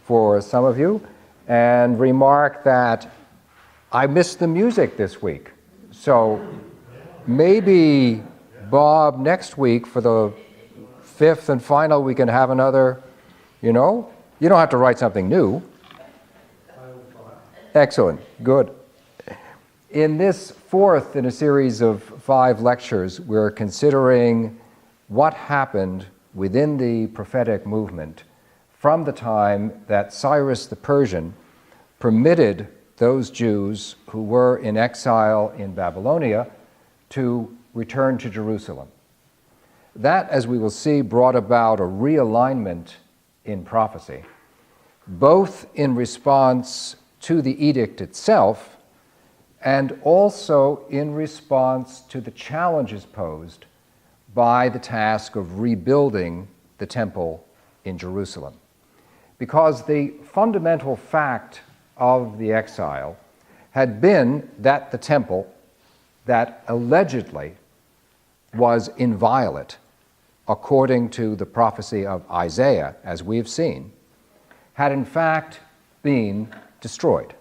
for some of you and remark that I missed the music this week. So maybe, Bob, next week for the fifth and final, we can have another, you don't have to write something new. Excellent, good. In this fourth in a series of 5 lectures, we're considering what happened within the prophetic movement from the time that Cyrus the Persian permitted those Jews who were in exile in Babylonia to return to Jerusalem. That, as we will see, brought about a realignment in prophecy, both in response to the edict itself and also in response to the challenges posed by the task of rebuilding the temple in Jerusalem. Because the fundamental fact of the exile had been that the temple that allegedly was inviolate, according to the prophecy of Isaiah, as we've seen, had in fact been destroyed.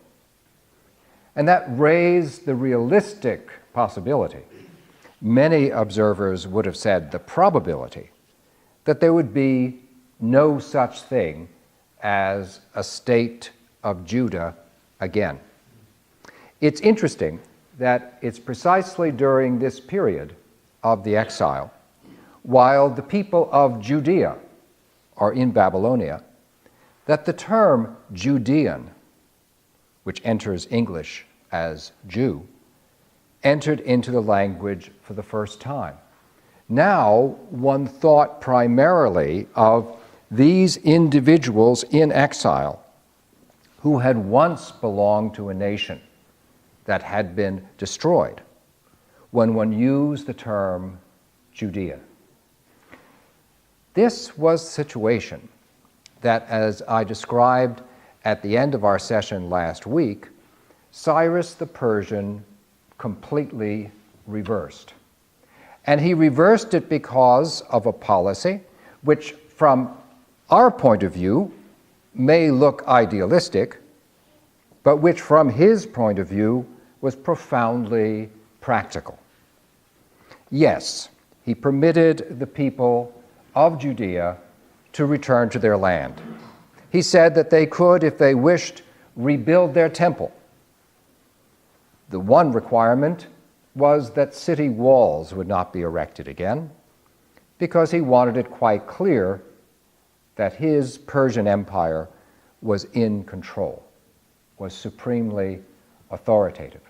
And that raised the realistic possibility, many observers would have said the probability, that there would be no such thing as a state of Judah again. It's interesting that it's precisely during this period of the exile, while the people of Judea are in Babylonia, that the term Judean, which enters English as Jew, entered into the language for the first time. Now, one thought primarily of these individuals in exile who had once belonged to a nation that had been destroyed when one used the term Judea. This was a situation that, as I described at the end of our session last week, Cyrus the Persian completely reversed. And he reversed it because of a policy which, from our point of view, may look idealistic, but which, from his point of view, was profoundly practical. Yes, he permitted the people of Judea to return to their land. He said that they could, if they wished, rebuild their temple. The one requirement was that city walls would not be erected again, because he wanted it quite clear that his Persian Empire was in control, was supremely authoritative.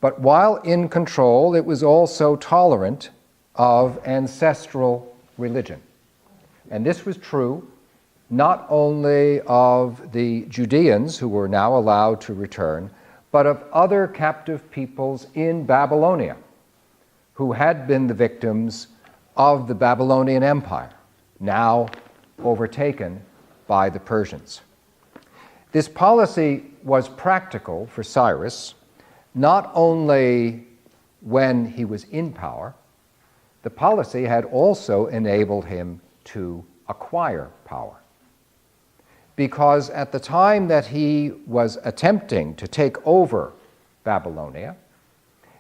But while in control, it was also tolerant of ancestral religion. And this was true not only of the Judeans who were now allowed to return, but of other captive peoples in Babylonia who had been the victims of the Babylonian Empire, now overtaken by the Persians. This policy was practical for Cyrus, not only when he was in power. The policy had also enabled him to acquire power. Because at the time that he was attempting to take over Babylonia,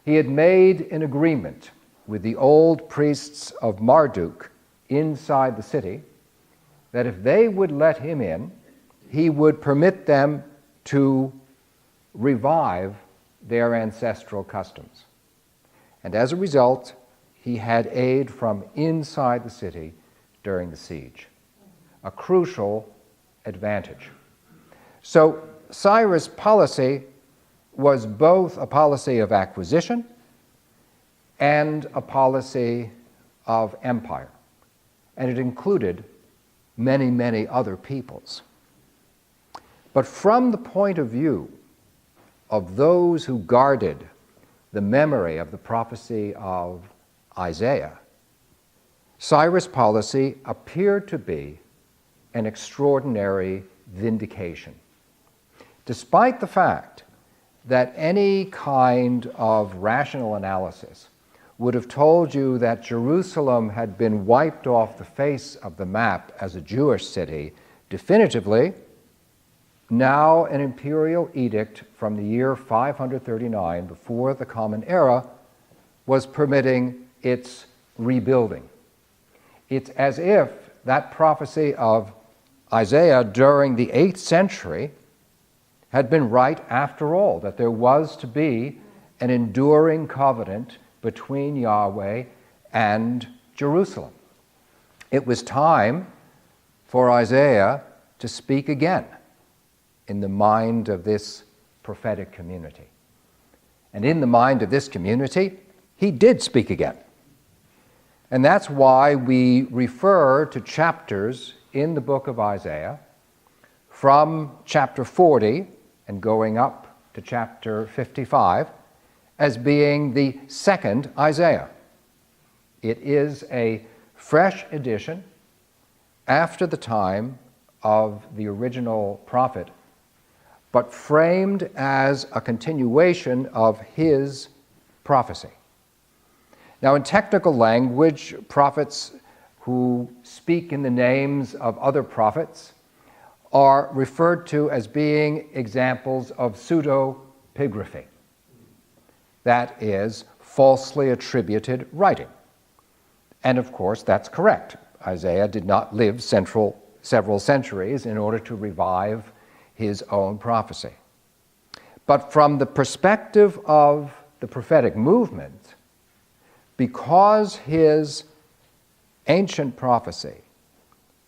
he had made an agreement with the old priests of Marduk inside the city that if they would let him in, he would permit them to revive their ancestral customs. And as a result, he had aid from inside the city during the siege, a crucial advantage. So Cyrus' policy was both a policy of acquisition and a policy of empire, and it included many, many other peoples. But from the point of view of those who guarded the memory of the prophecy of Isaiah, Cyrus' policy appeared to be an extraordinary vindication, despite the fact that any kind of rational analysis would have told you that Jerusalem had been wiped off the face of the map as a Jewish city definitively, now an imperial edict from the year 539 before the Common Era was permitting its rebuilding. It's as if that prophecy of Isaiah during the 8th century had been right after all, that there was to be an enduring covenant between Yahweh and Jerusalem. It was time for Isaiah to speak again in the mind of this prophetic community. And in the mind of this community, he did speak again. And that's why we refer to chapters in the book of Isaiah from chapter 40 and going up to chapter 55 as being the second Isaiah. It is a fresh edition after the time of the original prophet, but framed as a continuation of his prophecy. Now, in technical language, prophets who speak in the names of other prophets are referred to as being examples of pseudepigraphy. That is, falsely attributed writing. And of course, that's correct. Isaiah did not live several centuries in order to revive his own prophecy. But from the perspective of the prophetic movement, because his ancient prophecy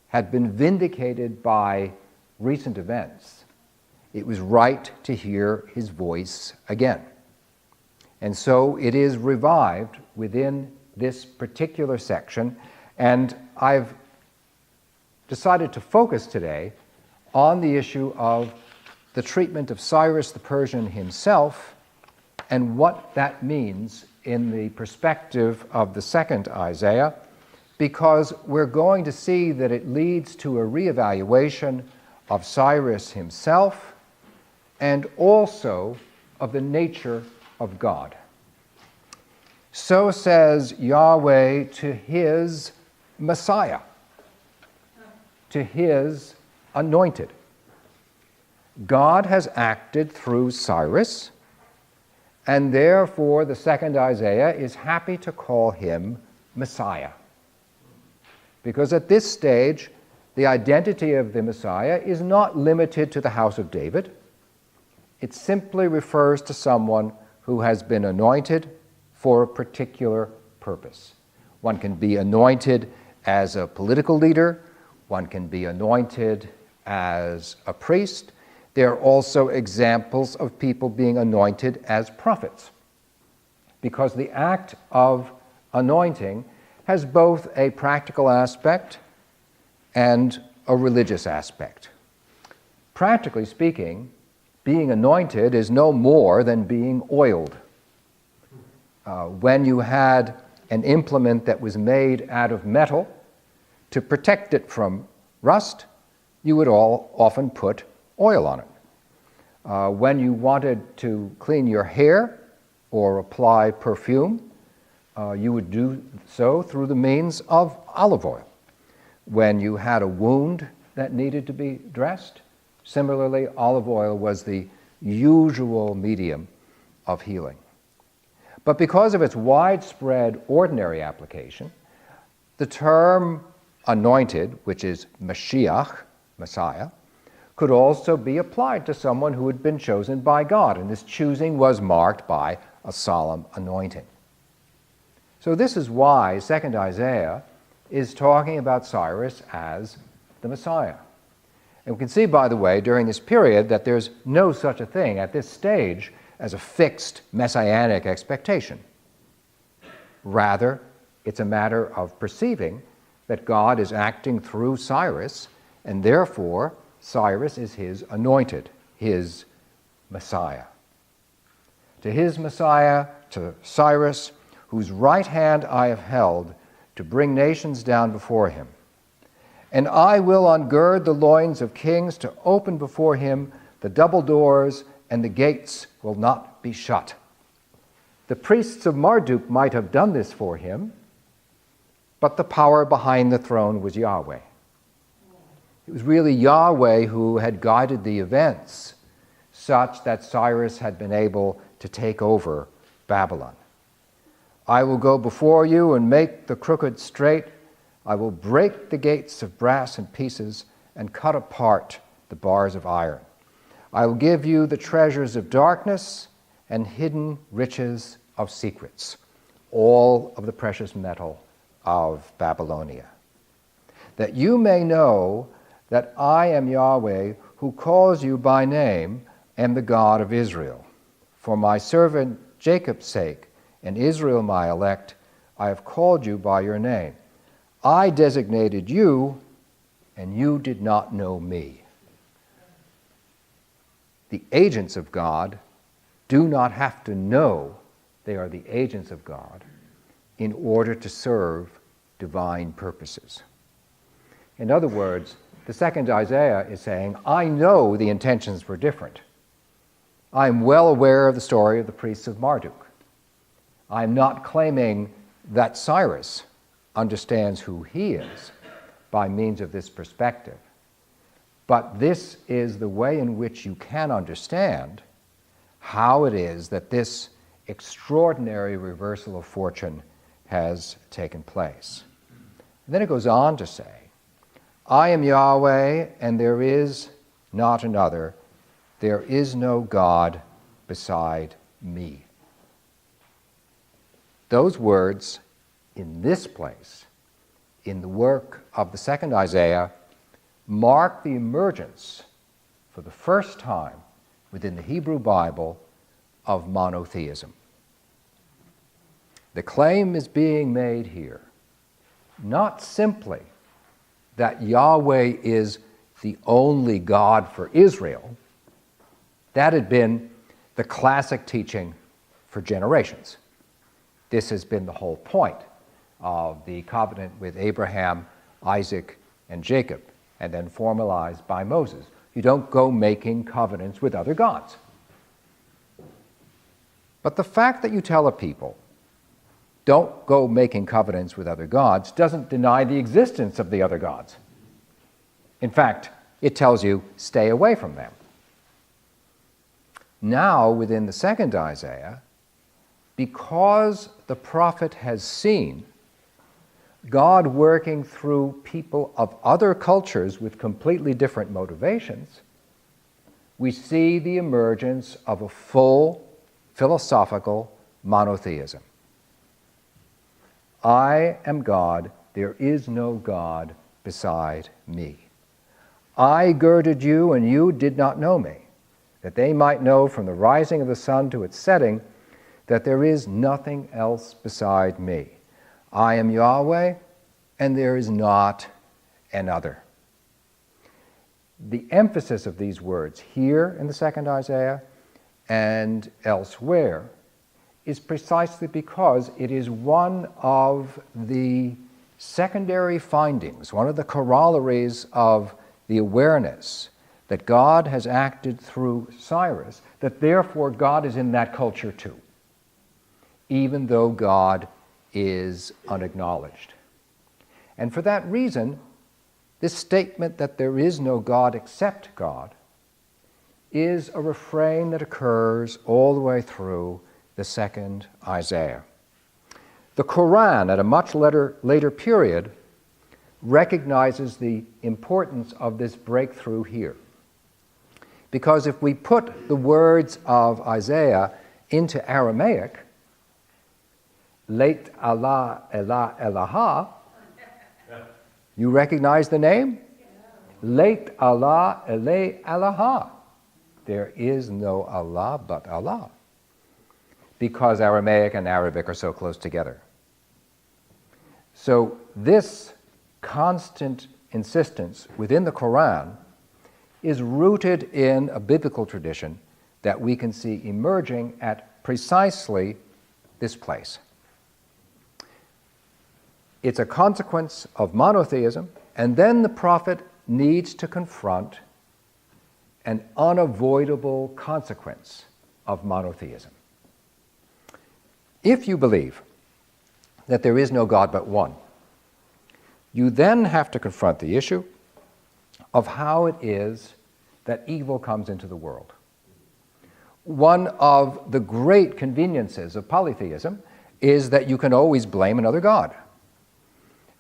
had been vindicated by recent events, it was right to hear his voice again. And so it is revived within this particular section, and I've decided to focus today on the issue of the treatment of Cyrus the Persian himself and what that means in the perspective of the second Isaiah, because we're going to see that it leads to a reevaluation of Cyrus himself and also of the nature of God. So says Yahweh to his Messiah, to his anointed. God has acted through Cyrus, and therefore the second Isaiah is happy to call him Messiah. Because at this stage, the identity of the Messiah is not limited to the house of David. It simply refers to someone who has been anointed for a particular purpose. One can be anointed as a political leader. One can be anointed as a priest. There are also examples of people being anointed as prophets, because the act of anointing has both a practical aspect and a religious aspect. Practically speaking, being anointed is no more than being oiled. When you had an implement that was made out of metal, to protect it from rust, you would often put oil on it. When you wanted to clean your hair or apply perfume, you would do so through the means of olive oil. When you had a wound that needed to be dressed, similarly, olive oil was the usual medium of healing. But because of its widespread ordinary application, the term anointed, which is Mashiach, Messiah, could also be applied to someone who had been chosen by God, and this choosing was marked by a solemn anointing. So this is why 2nd Isaiah is talking about Cyrus as the Messiah. And we can see, by the way, during this period that there's no such a thing at this stage as a fixed messianic expectation. Rather, it's a matter of perceiving that God is acting through Cyrus, and therefore Cyrus is his anointed, his Messiah. To his Messiah, to Cyrus, whose right hand I have held to bring nations down before him. And I will ungird the loins of kings to open before him the double doors, and the gates will not be shut. The priests of Marduk might have done this for him, but the power behind the throne was Yahweh. It was really Yahweh who had guided the events such that Cyrus had been able to take over Babylon. I will go before you and make the crooked straight. I will break the gates of brass in pieces and cut apart the bars of iron. I will give you the treasures of darkness and hidden riches of secrets, all of the precious metal of Babylonia, that you may know that I am Yahweh, who calls you by name, and the God of Israel. For my servant Jacob's sake, and Israel my elect, I have called you by your name. I designated you, and you did not know me. The agents of God do not have to know they are the agents of God in order to serve divine purposes. In other words, the second Isaiah is saying, I know the intentions were different. I'm well aware of the story of the priests of Marduk. I'm not claiming that Cyrus understands who he is by means of this perspective. But this is the way in which you can understand how it is that this extraordinary reversal of fortune has taken place. And then it goes on to say, I am Yahweh, and there is not another. There is no God beside me. Those words in this place, in the work of the second Isaiah, mark the emergence for the first time within the Hebrew Bible of monotheism. The claim is being made here, not simply that Yahweh is the only God for Israel. That had been the classic teaching for generations. This has been the whole point of the covenant with Abraham, Isaac, and Jacob, and then formalized by Moses. You don't go making covenants with other gods. But the fact that you tell a people, don't go making covenants with other gods, doesn't deny the existence of the other gods. In fact, it tells you, stay away from them. Now, within the second Isaiah, because the prophet has seen God working through people of other cultures with completely different motivations, we see the emergence of a full philosophical monotheism. I am God, there is no God beside me. I girded you, and you did not know me, that they might know from the rising of the sun to its setting that there is nothing else beside me. I am Yahweh, and there is not another. The emphasis of these words here in the second Isaiah and elsewhere is precisely because it is one of the secondary findings, one of the corollaries of the awareness that God has acted through Cyrus, that therefore God is in that culture too, even though God is unacknowledged. And for that reason, this statement that there is no God except God is a refrain that occurs all the way through the second Isaiah. The Quran, at a much later period, recognizes the importance of this breakthrough here. Because if we put the words of Isaiah into Aramaic, Leit Allah Elah Elaha, you recognize the name? Leit Allah Eleh Elaha. There is no Allah but Allah. Because Aramaic and Arabic are so close together. So this constant insistence within the Quran is rooted in a biblical tradition that we can see emerging at precisely this place. It's a consequence of monotheism, and then the prophet needs to confront an unavoidable consequence of monotheism. If you believe that there is no God but one, you then have to confront the issue of how it is that evil comes into the world. One of the great conveniences of polytheism is that you can always blame another god.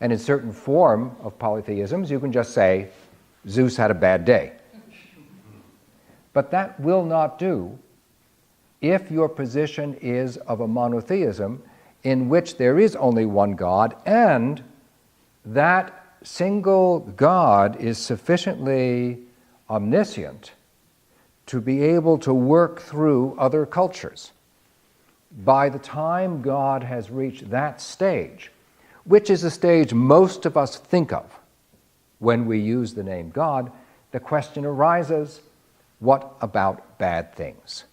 And in certain form of polytheisms, you can just say, Zeus had a bad day. But that will not do if your position is of a monotheism in which there is only one God, and that single God is sufficiently omniscient to be able to work through other cultures. By the time God has reached that stage, which is a stage most of us think of when we use the name God, the question arises, what about bad things?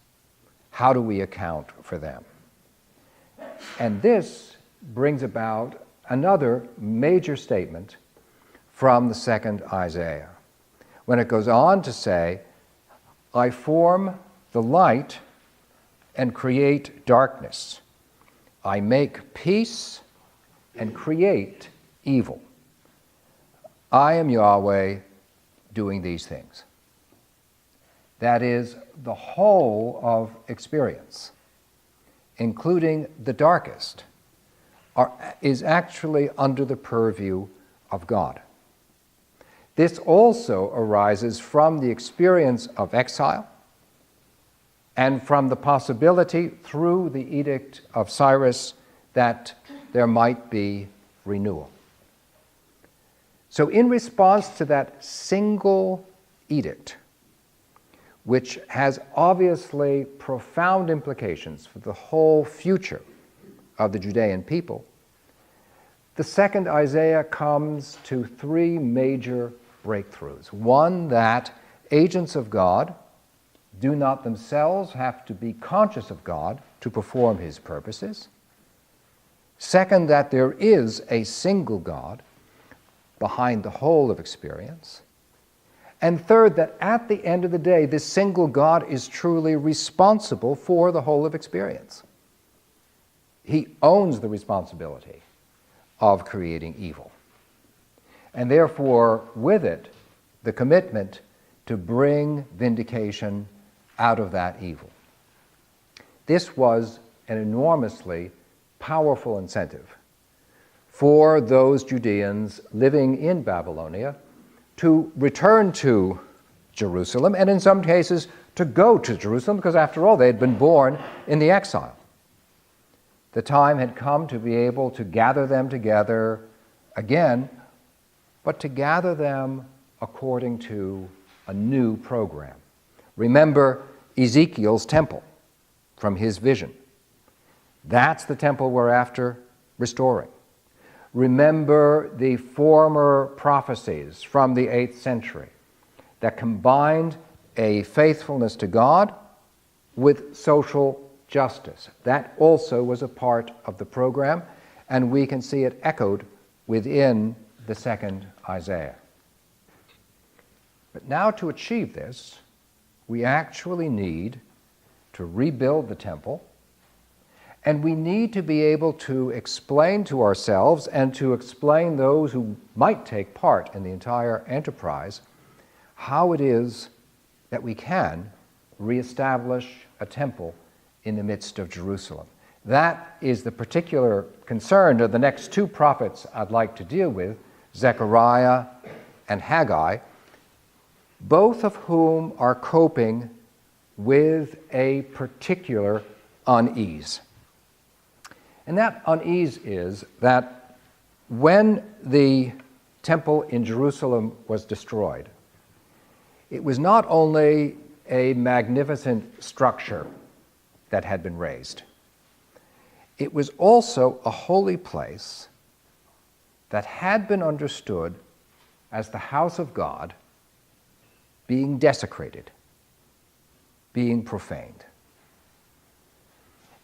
How do we account for them? And this brings about another major statement from the second Isaiah, when it goes on to say, I form the light and create darkness. I make peace and create evil. I am Yahweh doing these things. That is, the whole of experience, including the darkest, is actually under the purview of God. This also arises from the experience of exile and from the possibility through the edict of Cyrus that there might be renewal. So in response to that single edict, which has obviously profound implications for the whole future of the Judean people, the second Isaiah comes to three major breakthroughs. One, that agents of God do not themselves have to be conscious of God to perform his purposes. Second, that there is a single God behind the whole of experience. And third, that at the end of the day, this single God is truly responsible for the whole of experience. He owns the responsibility of creating evil. And therefore, with it, the commitment to bring vindication out of that evil. This was an enormously powerful incentive for those Judeans living in Babylonia to return to Jerusalem, and in some cases to go to Jerusalem, because after all, they had been born in the exile. The time had come to be able to gather them together again, but to gather them according to a new program. Remember Ezekiel's temple from his vision. That's the temple we're after restoring. Remember the former prophecies from the 8th century that combined a faithfulness to God with social justice. That also was a part of the program, and we can see it echoed within the second Isaiah. But now to achieve this, we actually need to rebuild the temple, and we need to be able to explain to ourselves and to explain those who might take part in the entire enterprise how it is that we can reestablish a temple in the midst of Jerusalem. That is the particular concern of the next two prophets I'd like to deal with, Zechariah and Haggai, both of whom are coping with a particular unease. And that unease is that when the temple in Jerusalem was destroyed, it was not only a magnificent structure that had been razed, it was also a holy place that had been understood as the house of God being desecrated, being profaned.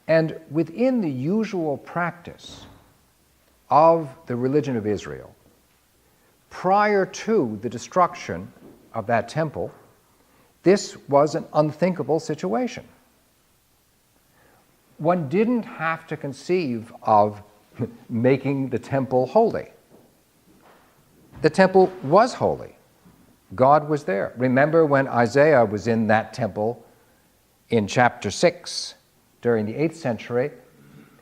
And within the usual practice of the religion of Israel, prior to the destruction of that temple, this was an unthinkable situation. One didn't have to conceive of making the temple holy. The temple was holy. God was there. Remember when Isaiah was in that temple in chapter 6 during the 8th century,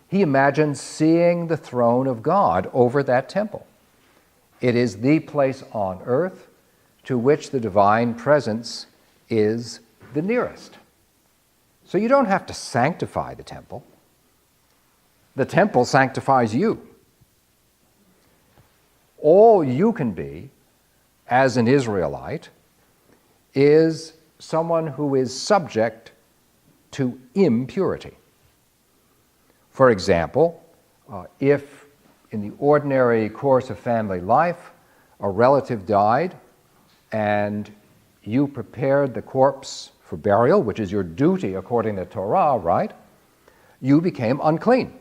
he imagined seeing the throne of God over that temple. It is the place on earth to which the divine presence is the nearest. So you don't have to sanctify the temple. The temple sanctifies you. All you can be as an Israelite is someone who is subject to impurity. For example, if in the ordinary course of family life a relative died and you prepared the corpse for burial, which is your duty according to Torah, right? You became unclean.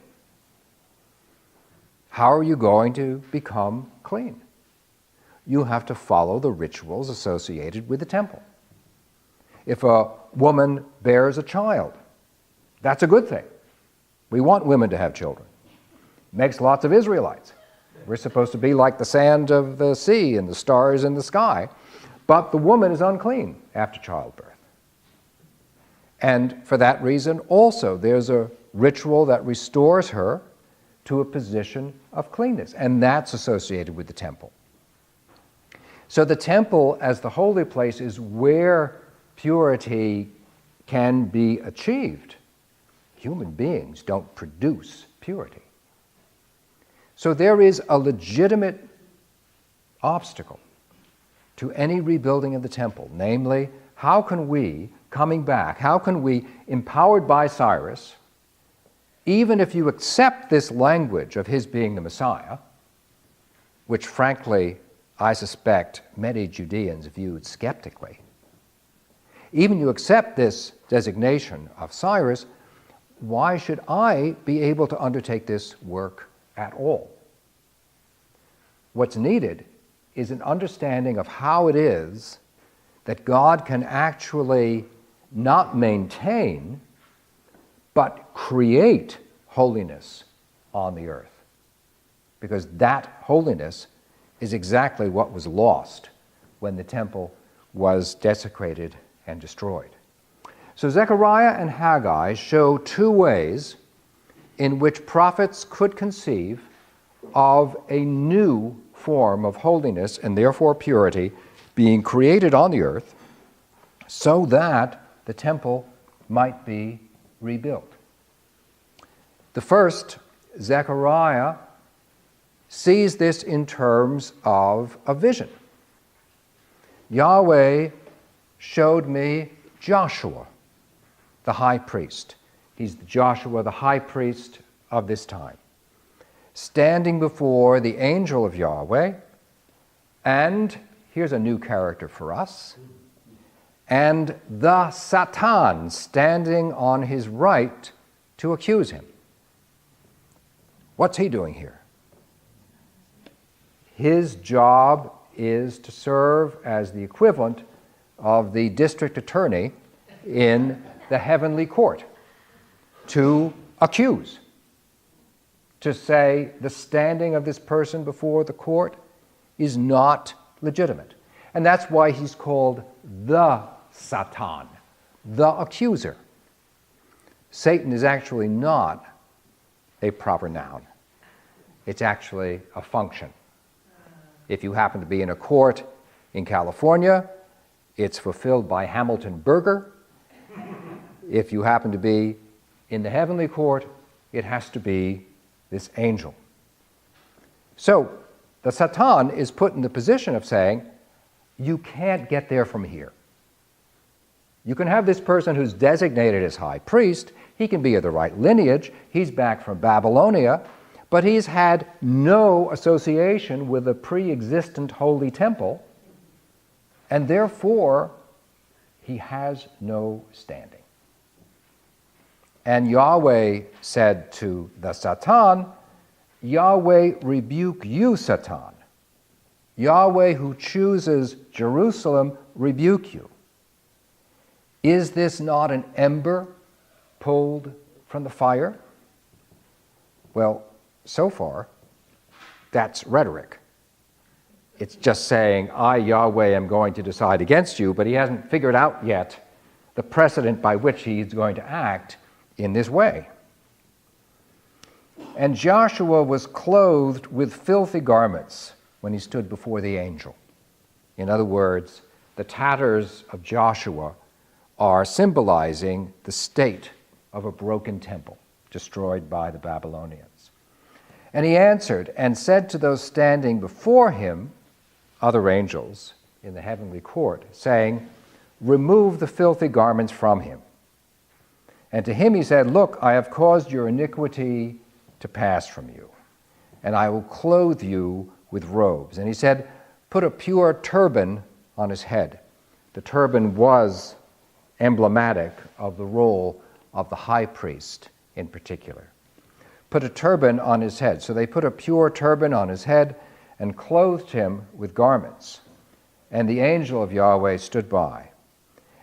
How are you going to become clean? You have to follow the rituals associated with the temple. If a woman bears a child, that's a good thing. We want women to have children. Makes lots of Israelites. We're supposed to be like the sand of the sea and the stars in the sky. But the woman is unclean after childbirth. And for that reason also, there's a ritual that restores her to a position of cleanness, and that's associated with the temple. So the temple as the holy place is where purity can be achieved. Human beings don't produce purity. So there is a legitimate obstacle to any rebuilding of the temple, namely, how can we, coming back, how can we, empowered by Cyrus, even if you accept this language of his being the Messiah, which frankly I suspect many Judeans viewed skeptically, even you accept this designation of Cyrus, why should I be able to undertake this work at all? What's needed is an understanding of how it is that God can actually not maintain, but create holiness on the earth. Because that holiness is exactly what was lost when the temple was desecrated and destroyed. So Zechariah and Haggai show two ways in which prophets could conceive of a new form of holiness and therefore purity being created on the earth so that the temple might be rebuilt. The first, Zechariah, sees this in terms of a vision. Yahweh showed me Joshua, the high priest. He's Joshua, the high priest of this time, standing before the angel of Yahweh, and here's a new character for us, and the Satan standing on his right to accuse him. What's he doing here? His job is to serve as the equivalent of the district attorney in the heavenly court, to accuse, to say the standing of this person before the court is not legitimate. And that's why he's called the Satan, the accuser. Satan is actually not a proper noun. It's actually a function. If you happen to be in a court in California, it's fulfilled by Hamilton Burger. If you happen to be in the heavenly court, it has to be this angel. So the Satan is put in the position of saying, you can't get there from here. You can have this person who's designated as high priest. He can be of the right lineage. He's back from Babylonia, but he's had no association with a pre-existent holy temple, and therefore he has no standing. And Yahweh said to the Satan, Yahweh rebuke you, Satan. Yahweh who chooses Jerusalem rebuke you. Is this not an ember pulled from the fire? Well, so far, that's rhetoric. It's just saying, I, Yahweh, am going to decide against you, but he hasn't figured out yet the precedent by which he's going to act in this way. And Joshua was clothed with filthy garments when he stood before the angel. In other words, the tatters of Joshua are symbolizing the state of a broken temple destroyed by the Babylonians. And he answered and said to those standing before him, other angels in the heavenly court, saying, remove the filthy garments from him. And to him he said, look, I have caused your iniquity to pass from you, and I will clothe you with robes. And he said, put a pure turban on his head. The turban was emblematic of the role of the high priest in particular. Put a turban on his head. So they put a pure turban on his head and clothed him with garments. And the angel of Yahweh stood by.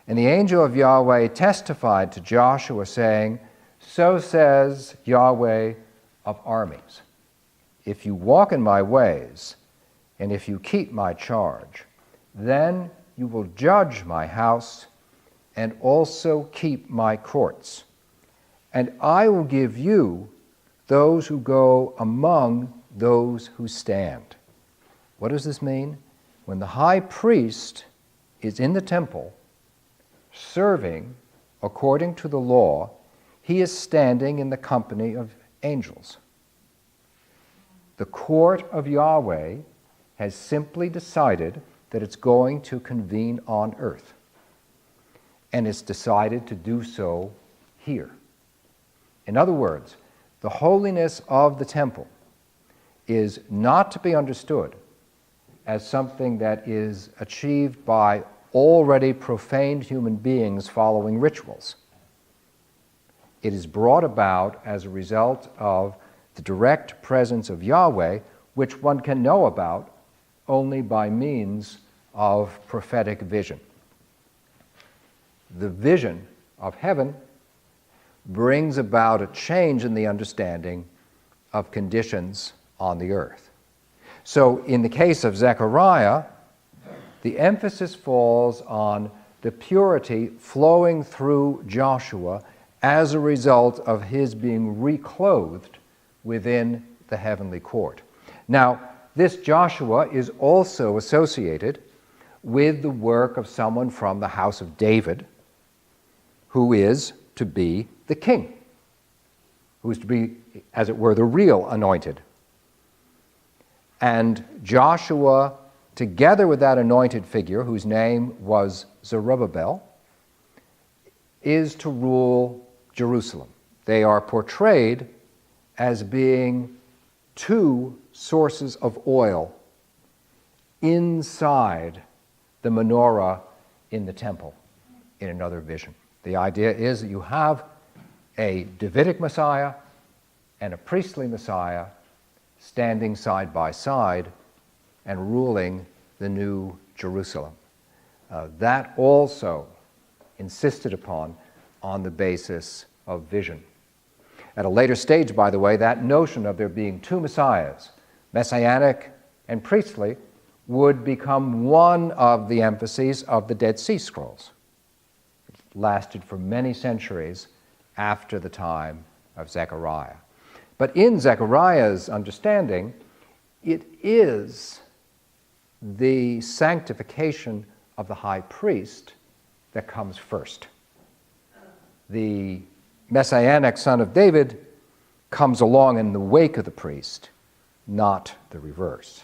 And the angel of Yahweh testified to Joshua, saying, so says Yahweh of armies, if you walk in my ways, and if you keep my charge, then you will judge my house and also keep my courts. And I will give you those who go among those who stand. What does this mean? When the high priest is in the temple, serving according to the law, he is standing in the company of angels. The court of Yahweh has simply decided that it's going to convene on earth. And it's decided to do so here. In other words, the holiness of the temple is not to be understood as something that is achieved by already profaned human beings following rituals. It is brought about as a result of the direct presence of Yahweh, which one can know about only by means of prophetic vision. The vision of heaven brings about a change in the understanding of conditions on the earth. So in the case of Zechariah, the emphasis falls on the purity flowing through Joshua as a result of his being reclothed within the heavenly court. Now, this Joshua is also associated with the work of someone from the house of David, who is to be the king, who is to be, as it were, the real anointed. And Joshua, together with that anointed figure, whose name was Zerubbabel, is to rule Jerusalem. They are portrayed as being two sources of oil inside the menorah in the temple in another vision. The idea is that you have a Davidic Messiah and a priestly Messiah standing side by side and ruling the new Jerusalem. That also insisted upon on the basis of vision. At a later stage, by the way, that notion of there being two Messiahs, messianic and priestly, would become one of the emphases of the Dead Sea Scrolls. It lasted for many centuries after the time of Zechariah. But in Zechariah's understanding, it is the sanctification of the high priest that comes first. The messianic son of David comes along in the wake of the priest, not the reverse.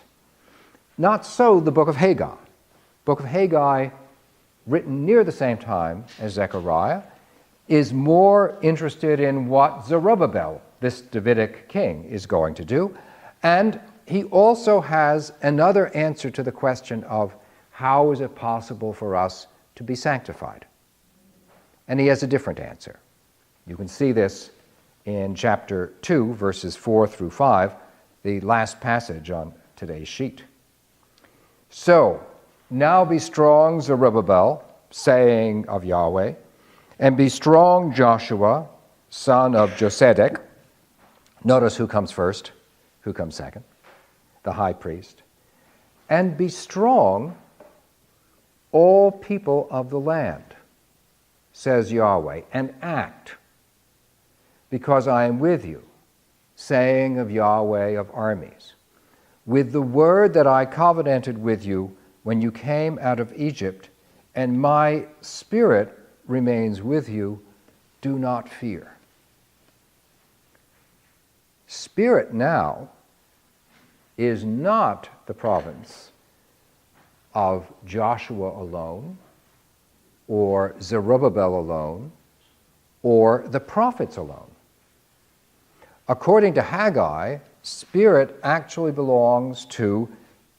Not so the book of Haggai. Book of Haggai, written near the same time as Zechariah, is more interested in what Zerubbabel, this Davidic king, is going to do. And he also has another answer to the question of how is it possible for us to be sanctified? And he has a different answer. You can see this in chapter 2, verses 4 through 5, the last passage on today's sheet. So, now be strong, Zerubbabel, saying of Yahweh, and be strong, Joshua, son of Josedek. Notice who comes first, who comes second, the high priest. and be strong, all people of the land, says Yahweh, and act, because I am with you, saying of Yahweh of armies. With the word that I covenanted with you when you came out of Egypt, and my spirit remains with you, do not fear. Spirit now is not the province of Joshua alone, or Zerubbabel alone, or the prophets alone. According to Haggai, Spirit actually belongs to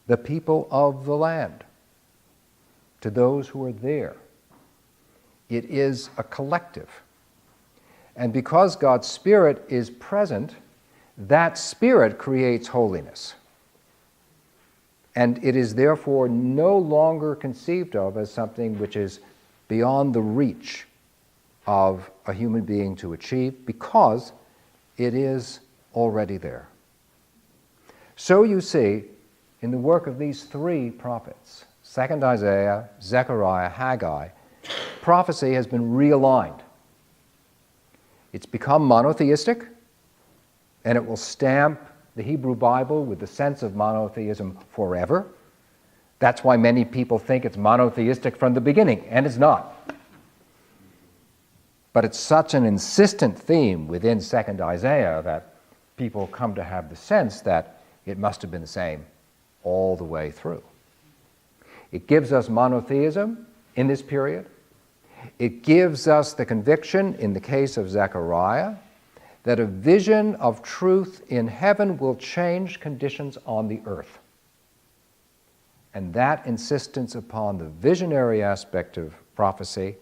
the people of the land, to those who are there. It is a collective. And because God's Spirit is present, that Spirit creates holiness. And it is therefore no longer conceived of as something which is beyond the reach of a human being to achieve, because it is already there. So you see, in the work of these three prophets, 2nd Isaiah, Zechariah, Haggai, prophecy has been realigned. It's become monotheistic, and it will stamp the Hebrew Bible with the sense of monotheism forever. That's why many people think it's monotheistic from the beginning, and it's not. But it's such an insistent theme within 2nd Isaiah that people come to have the sense that it must have been the same all the way through. It gives us monotheism in this period. It gives us the conviction, in the case of Zechariah, that a vision of truth in heaven will change conditions on the earth. And that insistence upon the visionary aspect of prophecy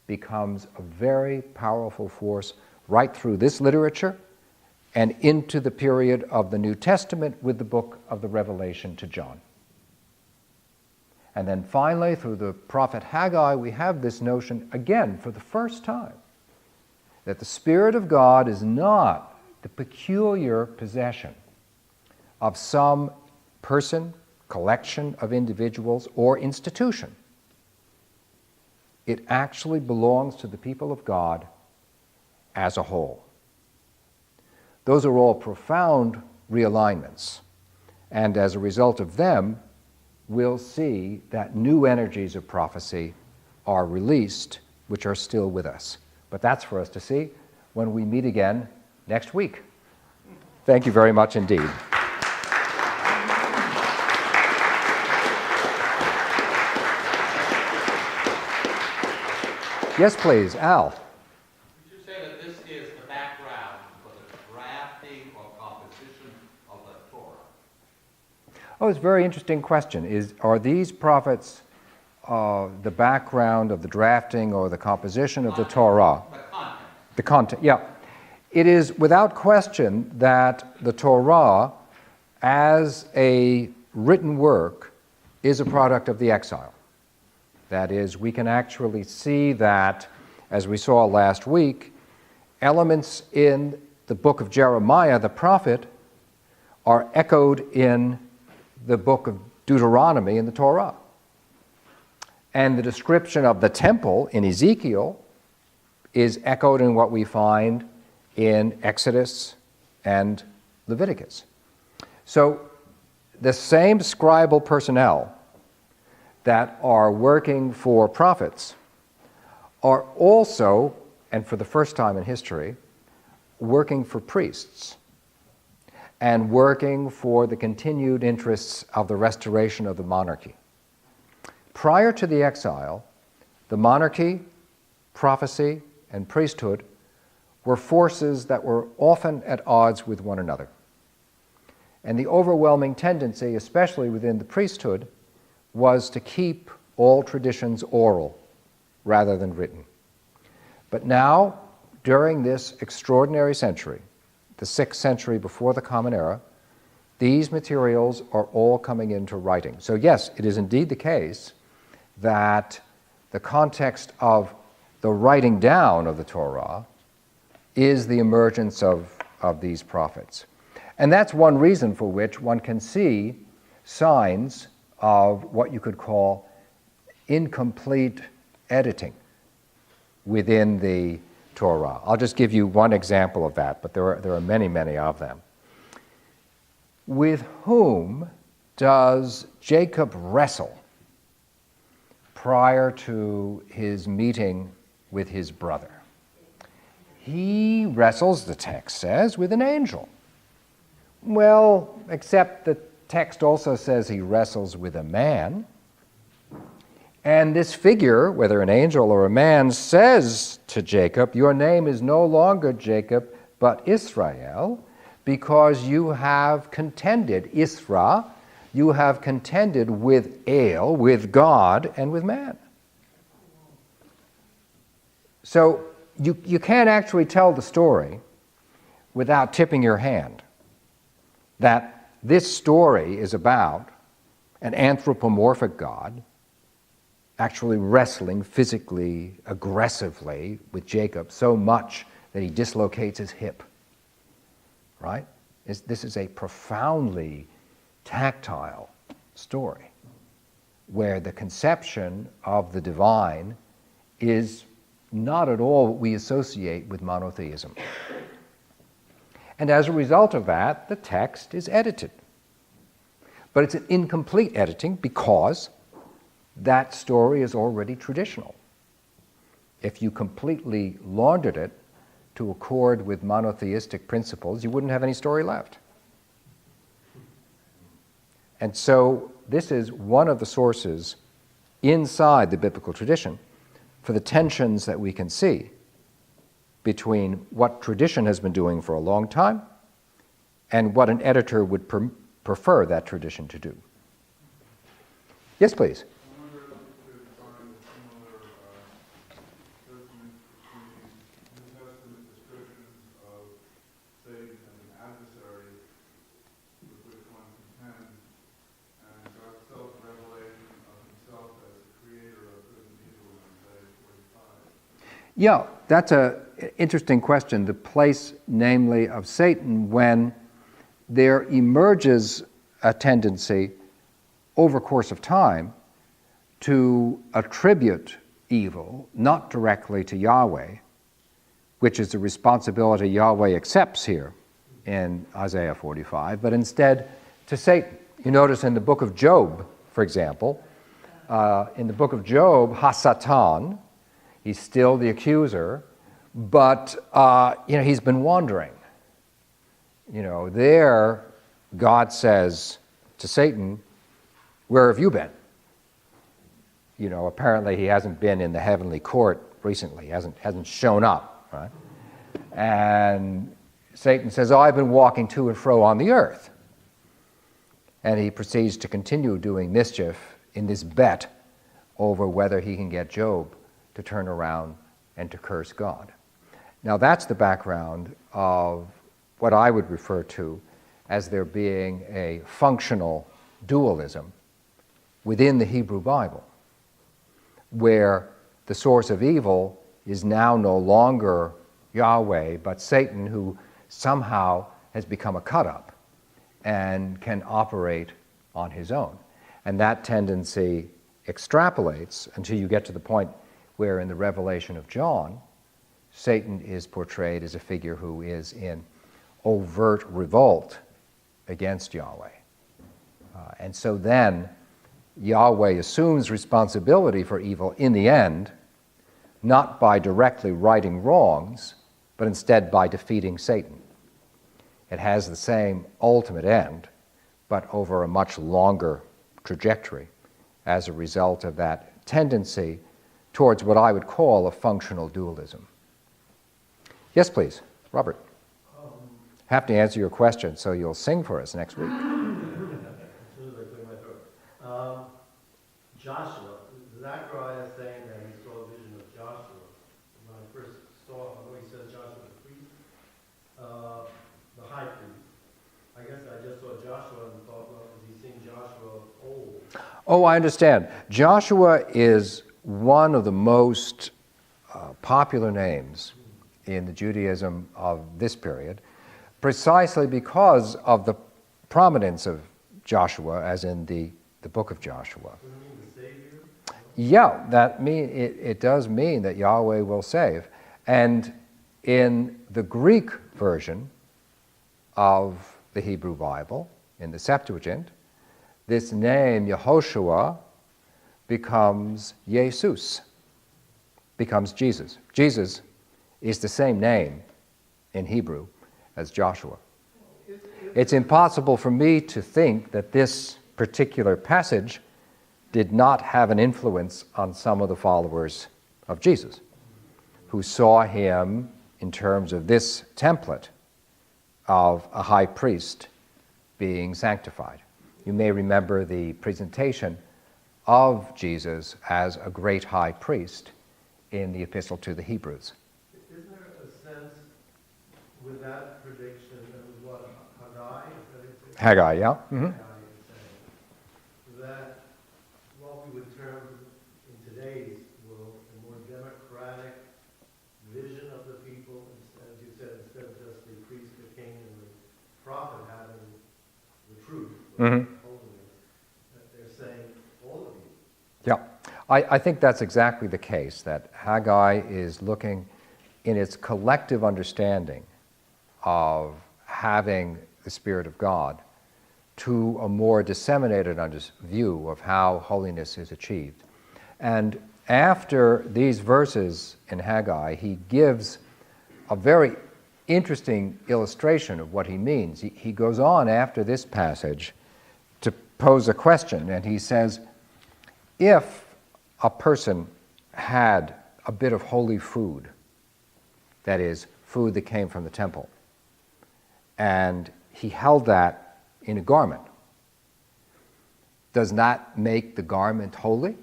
becomes a very powerful force right through this literature and into the period of the New Testament with the book of the Revelation to John. And then finally, through the prophet Haggai, we have this notion, again, for the first time, that the Spirit of God is not the peculiar possession of some person, collection of individuals, or institution. It actually belongs to the people of God as a whole. Those are all profound realignments, and as a result of them, we'll see that new energies of prophecy are released, which are still with us. But that's for us to see when we meet again next week. Thank you very much indeed. Yes, please, Al. Would you say that this is the background for the drafting or composition of the Torah? Oh, it's a very interesting question. Are these prophets the background of the drafting or the composition of the Torah? The content. The content, yeah. It is without question that the Torah, as a written work, is a product of the exile. That is, we can actually see that, as we saw last week, elements in the book of Jeremiah, the prophet, are echoed in the book of Deuteronomy in the Torah. And the description of the temple in Ezekiel is echoed in what we find in Exodus and Leviticus. So the same scribal personnel that are working for prophets are also, and for the first time in history, working for priests and working for the continued interests of the restoration of the monarchy. Prior to the exile, the monarchy, prophecy, and priesthood were forces that were often at odds with one another. And the overwhelming tendency, especially within the priesthood, was to keep all traditions oral rather than written. But now, during this extraordinary century, the 6th century before the Common Era, these materials are all coming into writing. So yes, it is indeed the case that the context of the writing down of the Torah is the emergence of these prophets. And that's one reason for which one can see signs of what you could call incomplete editing within the Torah. I'll just give you one example of that, but there are many, many of them. With whom does Jacob wrestle prior to his meeting with his brother? He wrestles, the text says, with an angel. Well, except the text also says he wrestles with a man. And this figure, whether an angel or a man, says to Jacob, your name is no longer Jacob, but Israel, because you have contended, Isra, you have contended with El, with God, and with man. So you can't actually tell the story without tipping your hand that this story is about an anthropomorphic God actually wrestling physically, aggressively with Jacob so much that he dislocates his hip. Right? This is a profoundly tactile story where the conception of the divine is not at all what we associate with monotheism. And as a result of that, the text is edited. But it's an incomplete editing because that story is already traditional. If you completely laundered it to accord with monotheistic principles, you wouldn't have any story left. And so this is one of the sources inside the biblical tradition for the tensions that we can see between what tradition has been doing for a long time and what an editor would prefer that tradition to do. Yes, please. Yeah, that's an interesting question. The place, namely, of Satan when there emerges a tendency over course of time to attribute evil not directly to Yahweh, which is a responsibility Yahweh accepts here in Isaiah 45, but instead to Satan. You notice in the book of Job, for example, in the book of Job, Hasatan, he's still the accuser, but he's been wandering. There, God says to Satan, "Where have you been?" Apparently he hasn't been in the heavenly court recently. Hasn't shown up, right? And Satan says, "Oh, I've been walking to and fro on the earth," and he proceeds to continue doing mischief in this bet over whether he can get Job to turn around and to curse God. Now that's the background of what I would refer to as there being a functional dualism within the Hebrew Bible, where the source of evil is now no longer Yahweh, but Satan, who somehow has become a cut-up and can operate on his own. And that tendency extrapolates until you get to the point where in the Revelation of John, Satan is portrayed as a figure who is in overt revolt against Yahweh. And so then Yahweh assumes responsibility for evil in the end, not by directly righting wrongs, but instead by defeating Satan. It has the same ultimate end, but over a much longer trajectory as a result of that tendency towards what I would call a functional dualism. Yes, please. Robert. Have to answer your question, so you'll sing for us next week. As soon as I clear my throat. Joshua, Zechariah saying that he saw a vision of Joshua. When I first saw him, he says Joshua the priest, the high priest. I guess I just saw Joshua and thought, well, is he seeing Joshua old? Oh, I understand. Joshua is one of the most popular names in the Judaism of this period, precisely because of the prominence of Joshua, as in the book of Joshua. Does it mean the Savior? Yeah, it does mean that Yahweh will save. And in the Greek version of the Hebrew Bible, in the Septuagint, this name Yehoshua becomes Jesus, becomes Jesus. Jesus is the same name in Hebrew as Joshua. It's impossible for me to think that this particular passage did not have an influence on some of the followers of Jesus, who saw him in terms of this template of a high priest being sanctified. You may remember the presentation of Jesus as a great high priest in the Epistle to the Hebrews. Isn't there a sense with that prediction that was what, Haggai? Haggai, yeah? Mm-hmm. Haggai is saying that what we would term in today's world a more democratic vision of the people, as you said, instead of just the priest, the king, and the prophet having the truth, Mm-hmm. holiness, that they're saying all of you. Yeah, I think that's exactly the case, that Haggai is looking in its collective understanding of having the Spirit of God to a more disseminated view of how holiness is achieved. And after these verses in Haggai, he gives a very interesting illustration of what he means. He goes on after this passage to pose a question, and he says, if a person had a bit of holy food, that is, food that came from the temple, and he held that in a garment, does that make the garment holy?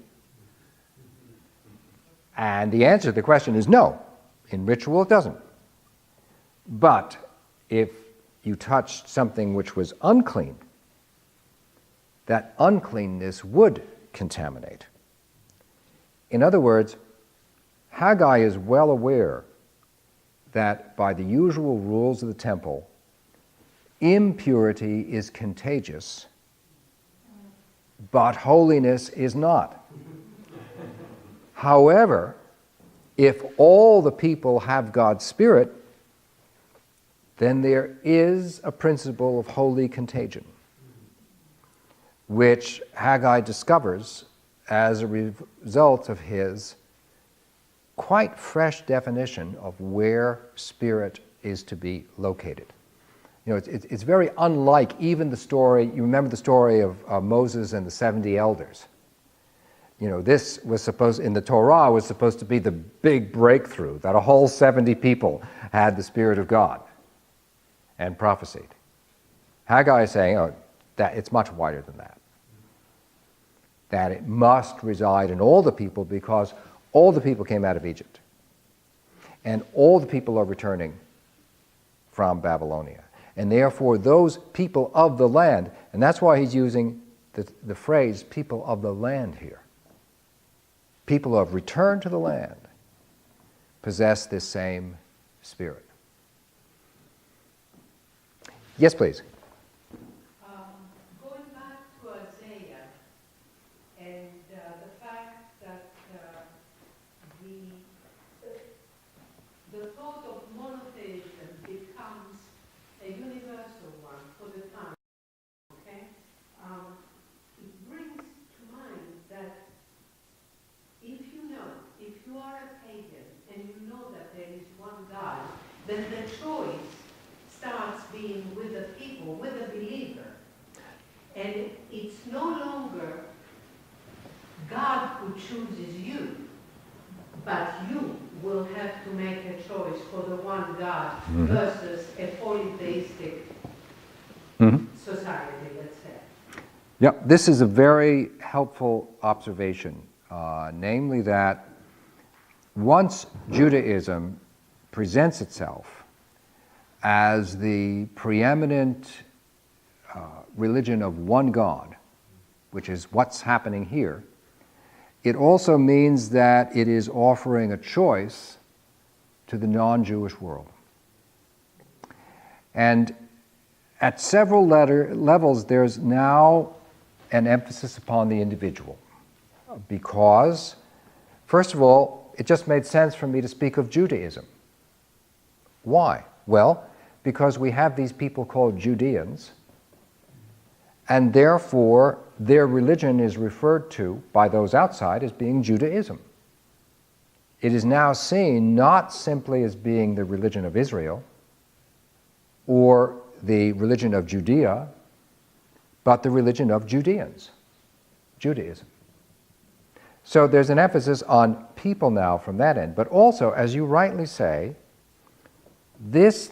And the answer to the question is no. In ritual, it doesn't. But if you touched something which was unclean, that uncleanness would contaminate. In other words, Haggai is well aware that by the usual rules of the temple, impurity is contagious, but holiness is not. However, if all the people have God's Spirit, then there is a principle of holy contagion, which Haggai discovers as a result of his quite fresh definition of where spirit is to be located. You know, it's very unlike even the story, you remember the story of Moses and the 70 elders. You know, this was supposed, in the Torah, was supposed to be the big breakthrough, that a whole 70 people had the Spirit of God and prophesied. Haggai is saying, that it's much wider than that. That it must reside in all the people because all the people came out of Egypt. And all the people are returning from Babylonia. And therefore, those people of the land, and that's why he's using the phrase people of the land here. People who have returned to the land possess this same spirit. Yes, please. Going back to Isaiah and the fact that the thought of monotheism becomes a universal one for the time, okay? It brings to mind that if you are a pagan and you know that there is one God, then the choice starts being with the people, with the believer. And it's no longer God who chooses you, but you will have to make a choice for the one God versus a polytheistic society, let's say. Yeah, this is a very helpful observation, namely that once Judaism presents itself as the preeminent religion of one God, which is what's happening here, it also means that it is offering a choice to the non-Jewish world. And at several levels, there's now an emphasis upon the individual. Because, first of all, it just made sense for me to speak of Judaism. Why? Well, because we have these people called Judeans, and therefore their religion is referred to by those outside as being Judaism. It is now seen not simply as being the religion of Israel or the religion of Judea, but the religion of Judeans, Judaism. So there's an emphasis on people now from that end. But also, as you rightly say, this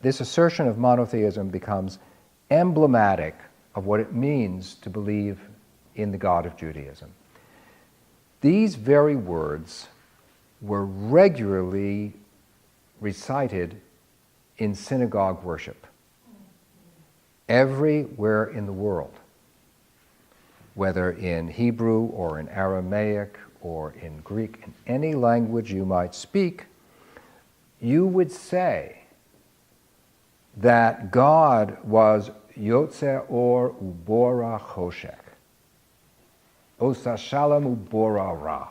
assertion of monotheism becomes emblematic of what it means to believe in the God of Judaism. These very words were regularly recited in synagogue worship everywhere in the world, whether in Hebrew or in Aramaic or in Greek, in any language you might speak. You would say that God was Yotze Or Ubora Choshek, Osa Shalom Ubora Ra.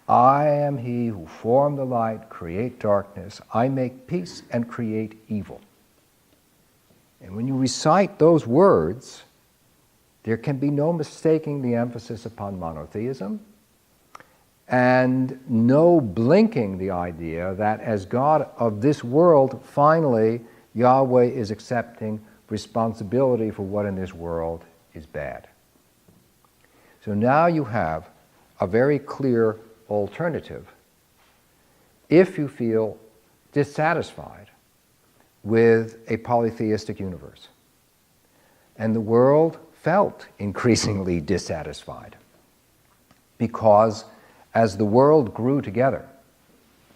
I am he who formed the light, create darkness. I make peace and create evil. And when you recite those words, there can be no mistaking the emphasis upon monotheism, and no blinking the idea that as God of this world, finally, Yahweh is accepting responsibility for what in this world is bad. So now you have a very clear alternative if you feel dissatisfied with a polytheistic universe. And the world felt increasingly dissatisfied because as the world grew together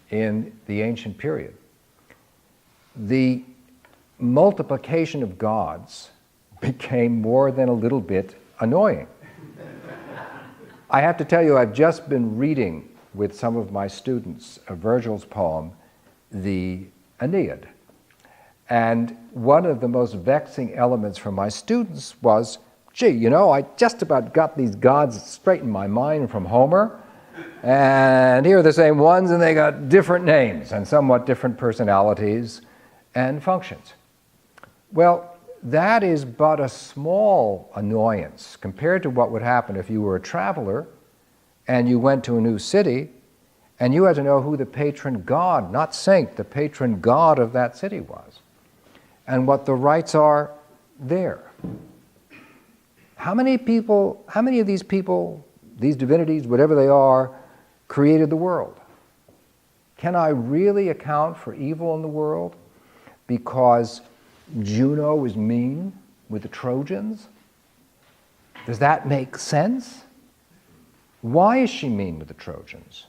in the ancient period, the multiplication of gods became more than a little bit annoying. I have to tell you, I've just been reading with some of my students Virgil's poem, the Aeneid. And one of the most vexing elements for my students was, gee, you know, I just about got these gods straight in my mind from Homer, and here are the same ones, and they got different names and somewhat different personalities and functions. Well, that is but a small annoyance compared to what would happen if you were a traveler and you went to a new city and you had to know who the patron god, not saint, the patron god of that city was, and what the rites are there. How many of these people, these divinities, whatever they are, created the world? Can I really account for evil in the world because Juno is mean with the Trojans? Does that make sense? Why is she mean with the Trojans?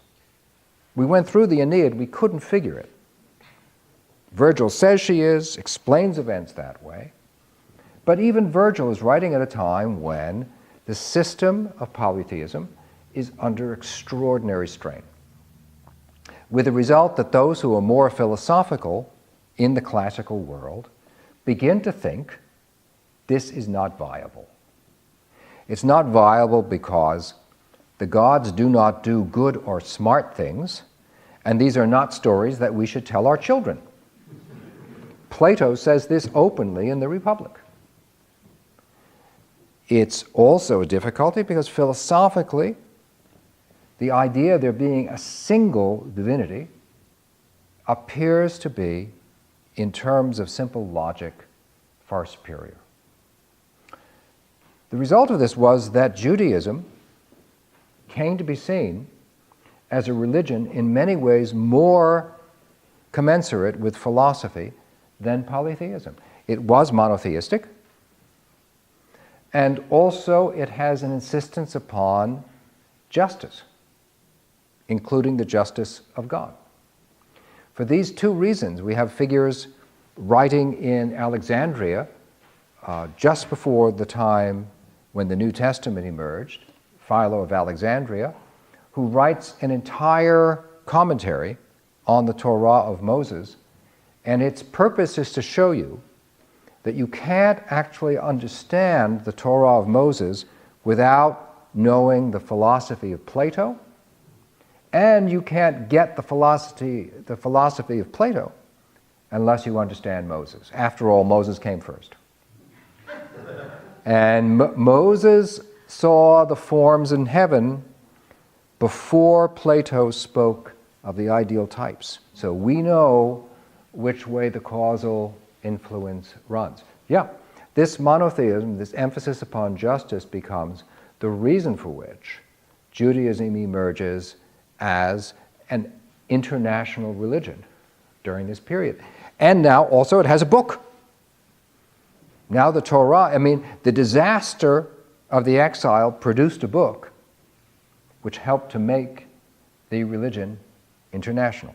We went through the Aeneid, we couldn't figure it. Virgil says she is, explains events that way. But even Virgil is writing at a time when the system of polytheism is under extraordinary strain, with the result that those who are more philosophical in the classical world begin to think this is not viable. It's not viable because the gods do not do good or smart things, and these are not stories that we should tell our children. Plato says this openly in the Republic. It's also a difficulty because philosophically, the idea of there being a single divinity appears to be, in terms of simple logic, far superior. The result of this was that Judaism came to be seen as a religion in many ways more commensurate with philosophy than polytheism. It was monotheistic, and also it has an insistence upon justice, including the justice of God. For these two reasons, we have figures writing in Alexandria just before the time when the New Testament emerged, Philo of Alexandria, who writes an entire commentary on the Torah of Moses And its purpose is to show you that you can't actually understand the Torah of Moses without knowing the philosophy of Plato, and you can't get the philosophy of Plato unless you understand Moses. After all, Moses came first. And Moses saw the forms in heaven before Plato spoke of the ideal types. So we know which way the causal influence runs. Yeah, this monotheism, this emphasis upon justice becomes the reason for which Judaism emerges as an international religion during this period. And now also it has a book. Now the Torah, the disaster of the exile produced a book which helped to make the religion international.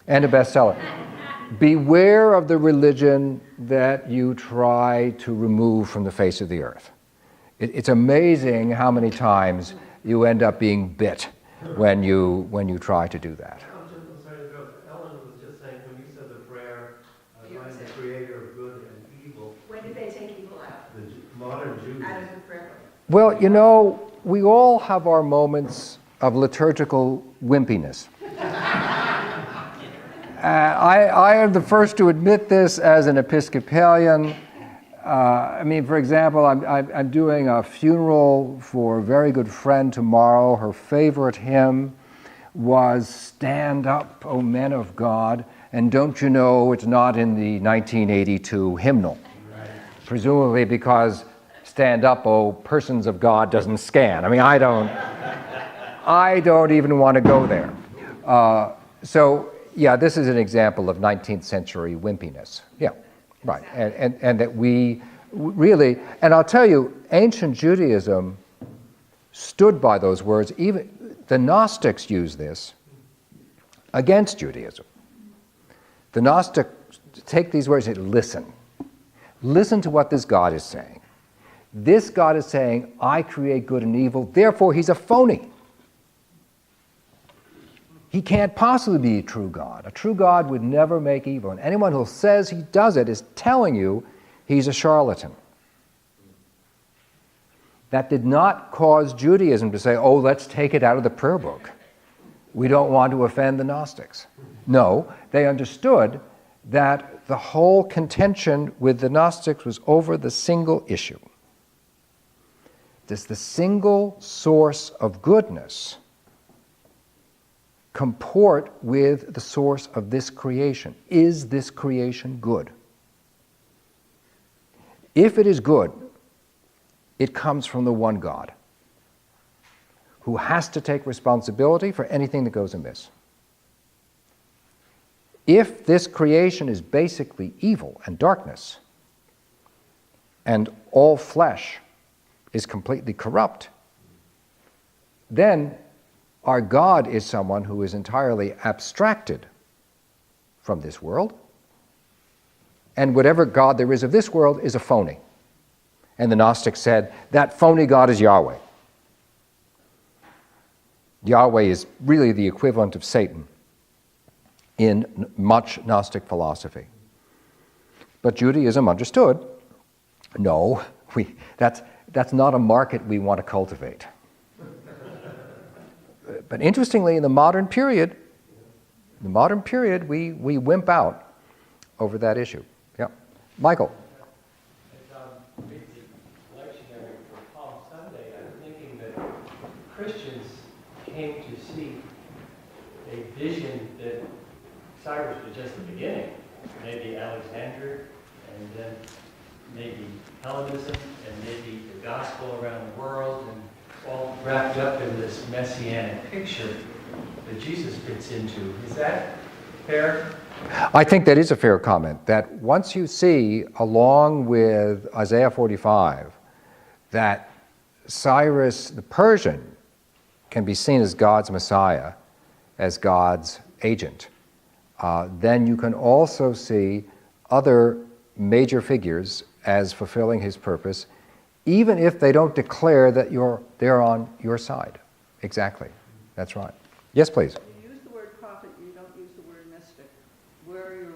And a bestseller. Beware of the religion that you try to remove from the face of the earth. It's amazing how many times you end up being bit when you try to do that. I'm sorry to interrupt. Ellen was just saying, when you said the prayer, find the creator of good and evil. When did they take evil out? The modern Jews. Out of the prayer book. Well, we all have our moments of liturgical wimpiness. I am the first to admit this as an Episcopalian. For example, I'm doing a funeral for a very good friend tomorrow. Her favorite hymn was "Stand Up, O Men of God," and don't you know it's not in the 1982 hymnal? Right. Presumably because "Stand Up, O Persons of God" doesn't scan. I don't even want to go there. Yeah, this is an example of 19th century wimpiness. Yeah, right. And that we really, and I'll tell you, ancient Judaism stood by those words. Even the Gnostics used this against Judaism. The Gnostics take these words and say, listen. Listen to what this God is saying. This God is saying, I create good and evil, therefore he's a phony. He can't possibly be a true God. A true God would never make evil. And anyone who says he does it is telling you he's a charlatan. That did not cause Judaism to say, oh, let's take it out of the prayer book. We don't want to offend the Gnostics. No, they understood that the whole contention with the Gnostics was over the single issue. Does the single source of goodness comport with the source of this creation? Is this creation good? If it is good, it comes from the one God, who has to take responsibility for anything that goes amiss. If this creation is basically evil and darkness, and all flesh is completely corrupt, then our God is someone who is entirely abstracted from this world, and whatever God there is of this world is a phony. And the Gnostics said, that phony God is Yahweh. Yahweh is really the equivalent of Satan in much Gnostic philosophy. But Judaism understood, no, that's not a market we want to cultivate. But interestingly, in the modern period, we wimp out over that issue. Yeah. Michael. As I read the lectionary for Palm Sunday, I'm thinking that Christians came to see a vision that Cyrus was just the beginning. Maybe Alexandria, and then maybe Hellenism, and maybe the gospel around the world, and all wrapped up in this messianic picture that Jesus fits into. Is that fair? I think that is a fair comment, that once you see, along with Isaiah 45, that Cyrus the Persian can be seen as God's Messiah, as God's agent, then you can also see other major figures as fulfilling his purpose, even if they don't declare that they're on your side. Exactly. That's right. Yes, please. You use the word prophet, you don't use the word mystic. Where are your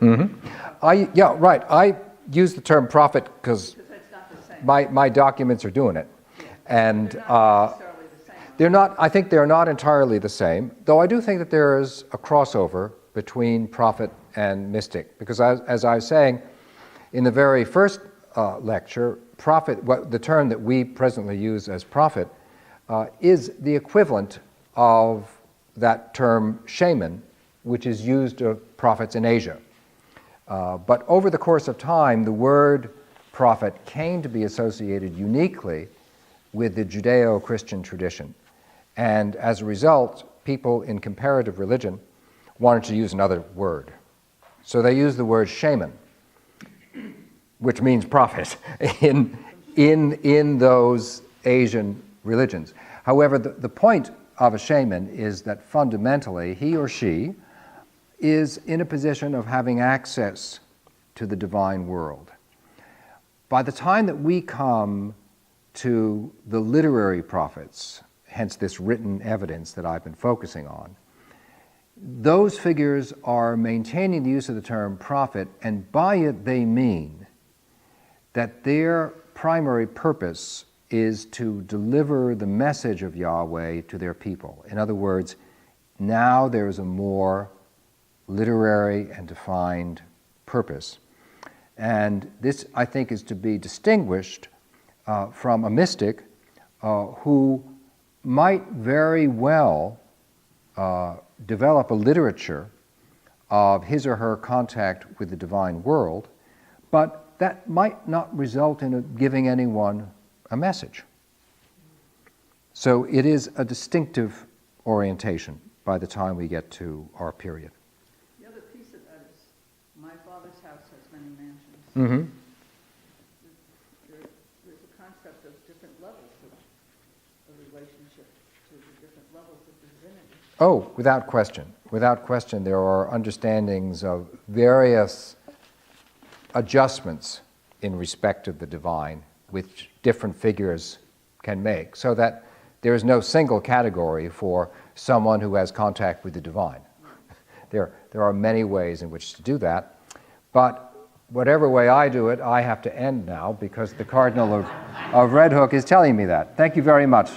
Yeah, right. I use the term prophet because Because it's not the same. my documents are doing it. And They're not necessarily the same. they're not, I think they're not entirely the same, though I do think that there is a crossover between prophet and mystic. Because as I was saying in the very first lecture, prophet, the term that we presently use as prophet, is the equivalent of that term shaman, which is used of prophets in Asia. But over the course of time, the word prophet came to be associated uniquely with the Judeo-Christian tradition. And as a result, people in comparative religion wanted to use another word. So they used the word shaman, which means prophet, in those Asian religions. However, the point of a shaman is that fundamentally he or she is in a position of having access to the divine world. By the time that we come to the literary prophets, hence this written evidence that I've been focusing on, those figures are maintaining the use of the term prophet, and by it they mean that their primary purpose is to deliver the message of Yahweh to their people. In other words, now there is a more literary and defined purpose. And this, I think, is to be distinguished from a mystic who might very well develop a literature of his or her contact with the divine world, but that might not result in giving anyone a message. So it is a distinctive orientation by the time we get to our period. The other piece of that is, my father's house has many mansions. Mm-hmm. There's a concept of different levels of relationship to the different levels of divinity. Oh, without question. Without question, there are understandings of various adjustments in respect of the divine, which different figures can make, so that there is no single category for someone who has contact with the divine. There are many ways in which to do that, but whatever way I do it, I have to end now because the Cardinal of Red Hook is telling me that. Thank you very much.